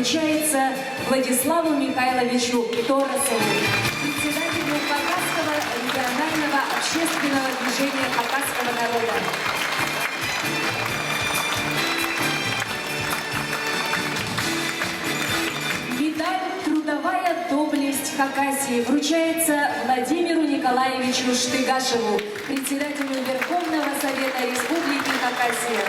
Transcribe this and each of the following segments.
вручается Владиславу Михайловичу Торосову, председателю Хакасского регионального общественного движения хакасского народа. Медаль «Трудовая доблесть Хакасии» вручается Владимиру Николаевичу Штыгашеву, председателю Верховного Совета Республики Хакасия.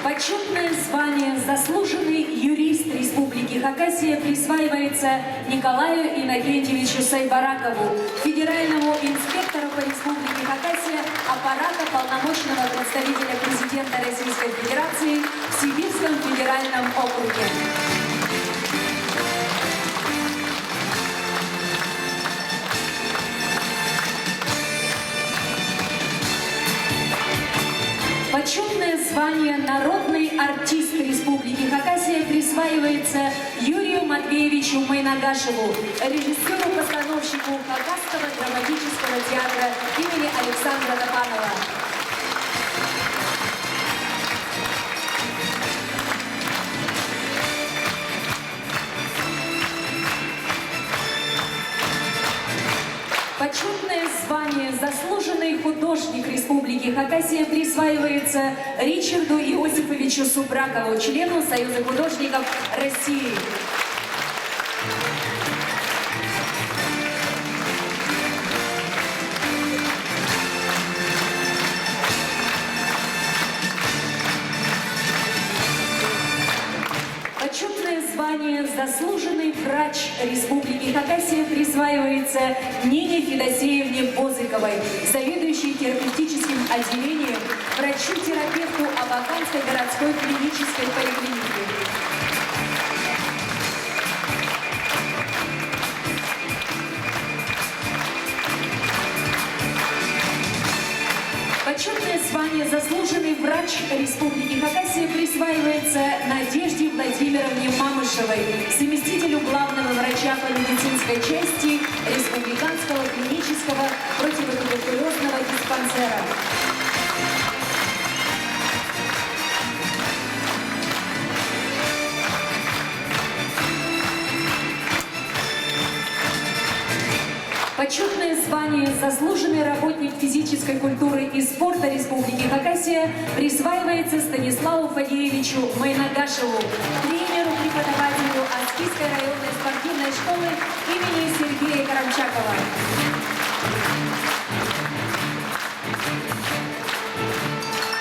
Почетное звание «Заслуженный юрист Республики Хакасия» присваивается Николаю Иннокентьевичу Сайбаракову, федеральному инспектору по Республике Хакасия аппарата полномочного представителя президента Российской Федерации в Сибирском федеральном округе. Почетное звание «Народный артист Республики Хакасия» присваивается Юрию Матвеевичу Майнагашеву, режиссеру-постановщику Хакасского драматического театра имени Александра Топанова. Почетное звание «Заслуженный художник Республики Хакасия» присваивается Ричарду Иосифовичу Субракову, члену Союза художников России. Почетное звание «Заслуженный врач Республики Хакасия» присваивается Нине Федосеевне Бозыковой, заведующей терапевтическим отделением, врачу-терапевту Абаканской городской клинической поликлиники. Почетное звание «Заслуженный врач Республики Хакасия» присваивается Надежде Владимировне Мамышевой, заместителю главного врача по медицинской части Республиканского клинического противотуберкулезного диспансера. Почетное звание «Заслуженный работник физической культуры и спорта Республики Хакасия» присваивается Станиславу Фадеевичу Майнагашеву, тренеру-преподавателю Аскийской районной спортивной школы имени Сергея Карамчакова.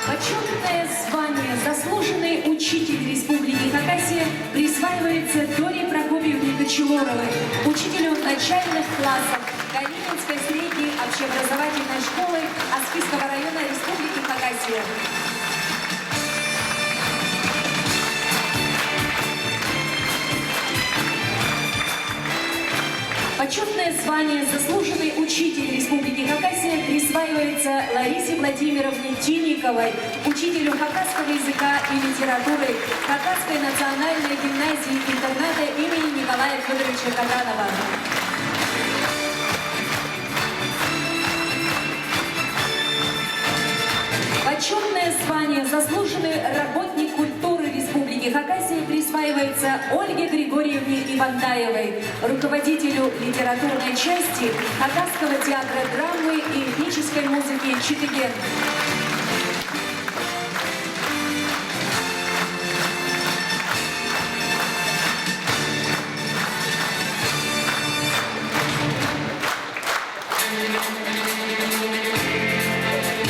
Почетное звание «Заслуженный учитель Республики Хакасия» присваивается Доре Прокопьевне Кочелоровой, учителю начальных классов Калининской средней общеобразовательной школы Аскийского района Республики Хакасия. Почетное звание «Заслуженный учитель Республики Хакасия» присваивается Ларисе Владимировне Тинниковой, учителю хакасского языка и литературы Хакасской национальной гимназии-интерната имени Николая Федоровича Каганова. Почетное звание «Заслуженный работник культуры Республики Хакасия» присваивается Ольге Григорьевне Ивандаевой, руководителю литературной части Хакасского театра драмы и этнической музыки «Читыген».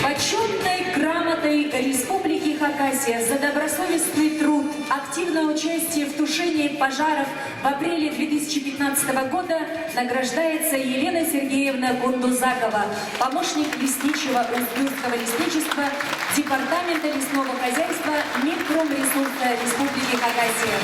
Почетной грамотой Республики Хакасия за добросовестный труд, активное участие в тушении пожаров в апреле 2015 года награждается Елена Сергеевна Гундузакова, помощник лесничего Узбюрского лесничества Департамента лесного хозяйства Минпромресурса Республики Хакасия.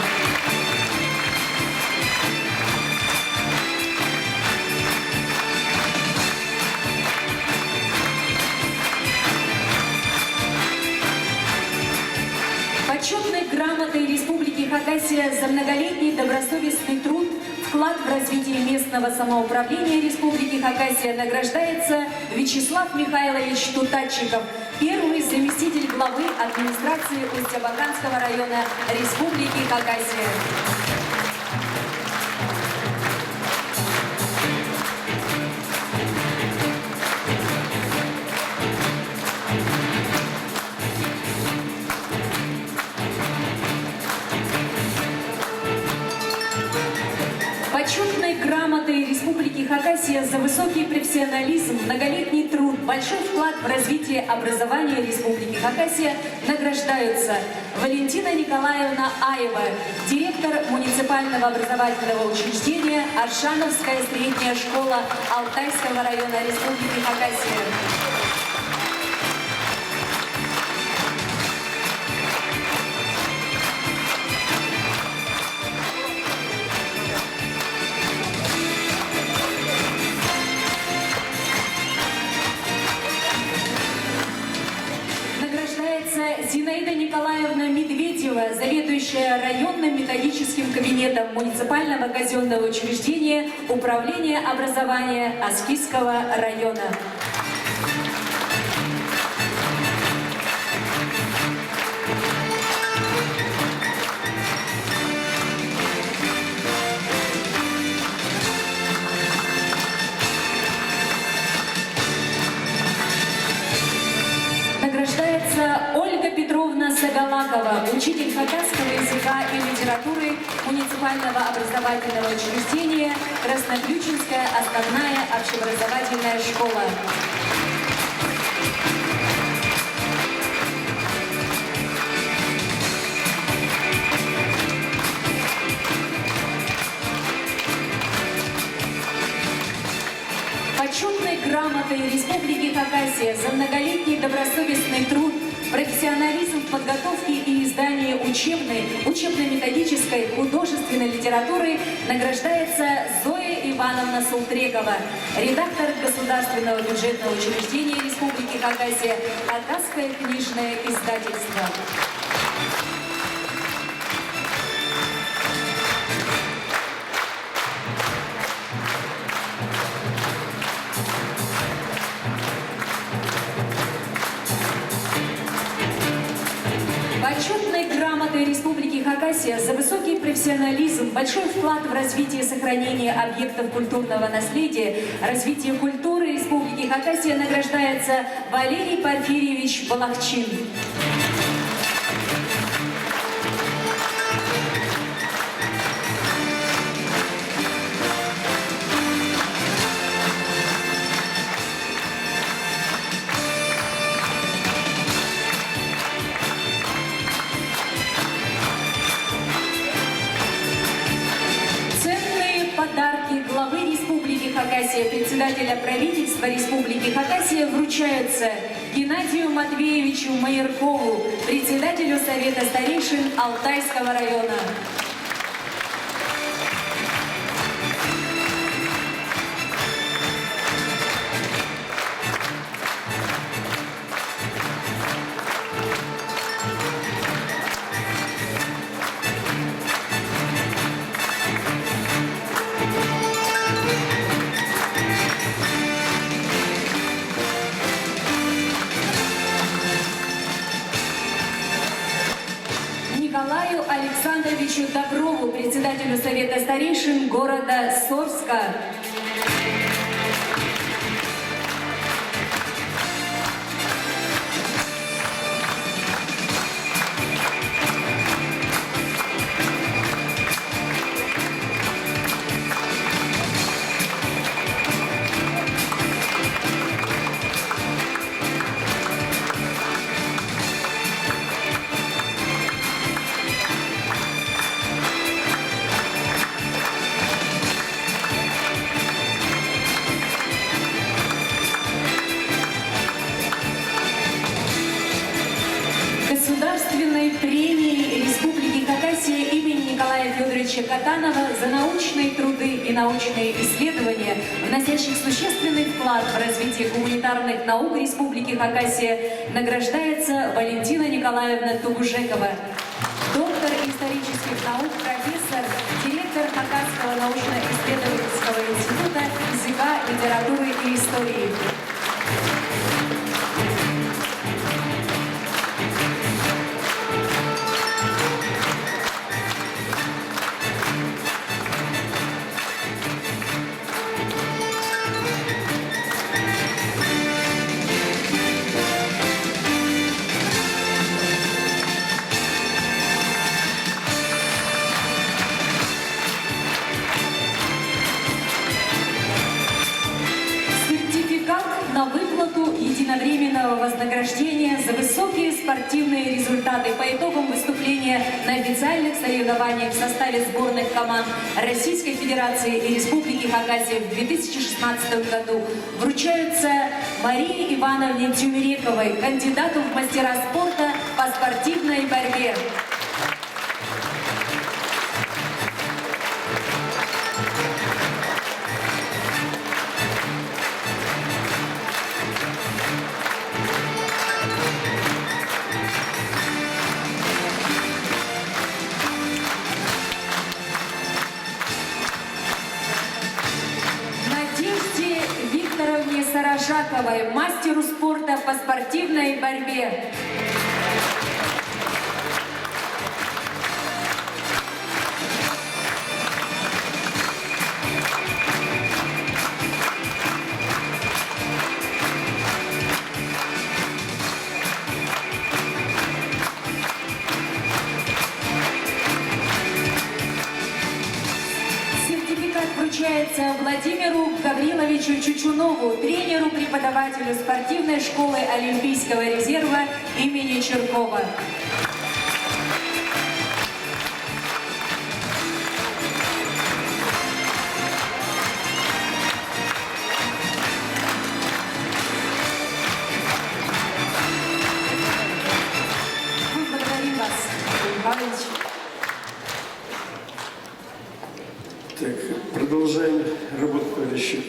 Почетной грамотой Республики Хакасия за многолетний добросовестный труд в вклад в развитие местного самоуправления Республики Хакасия награждается Вячеслав Михайлович Тутатчиков, первый заместитель главы администрации Усть-Абаканского района Республики Хакасия. Почетной грамотой Республики Хакасия за высокий профессионализм, многолетний труд, большой вклад в развитие образования Республики Хакасия награждаются Валентина Николаевна Аева, директор муниципального образовательного учреждения Аршановская средняя школа Алтайского района Республики Хакасия. Зинаида Николаевна Медведева, заведующая районным методическим кабинетом муниципального казенного учреждения Управления образования Аскизского района. Награждается Ольга Петровна Сагалакова, учитель хакасского языка и литературы муниципального образовательного учреждения Красноключинская основная общеобразовательная школа. Почетной грамотой Республики Хакасия за многолетний добросовестный труд, профессионализм в подготовке и издании учебной, учебно-методической, художественной литературы награждается Зоя Ивановна Султрекова, редактор Государственного бюджетного учреждения Республики Хакасия, Хакасское книжное издательство. Почетной грамотой Республики Хакасия за высокий профессионализм, большой вклад в развитие и сохранение объектов культурного наследия, развитие культуры Республики Хакасия награждается Валерий Порфирьевич Балахчин. Подарки главы Республики Хакасия, председателя правительства Республики Хакасия вручаются Геннадию Матвеевичу Майеркову, председателю Совета старейшин Алтайского района. Николаю Александровичу Доброву, председателю Совета старейшин города Сорска. Государственной премии Республики Хакасия имени Николая Федоровича Катанова за научные труды и научные исследования, вносящих существенный вклад в развитие гуманитарных наук Республики Хакасия, награждается Валентина Николаевна Тугужекова, доктор исторических наук, профессор, директор Хакасского научно вознаграждение за высокие спортивные результаты по итогам выступления на официальных соревнованиях в составе сборных команд Российской Федерации и Республики Хакасия в 2016 году вручаются Марии Ивановне Тюмерековой, кандидату в мастера спорта по спортивной борьбе. Викторовне Сарашаковой, мастеру спорта по спортивной борьбе. Вручается Владимиру Гавриловичу Чучунову, тренеру-преподавателю спортивной школы Олимпийского резерва имени Чиркова. Мы благодарим вас, Павлович. Так, продолжаем работу, товарищи.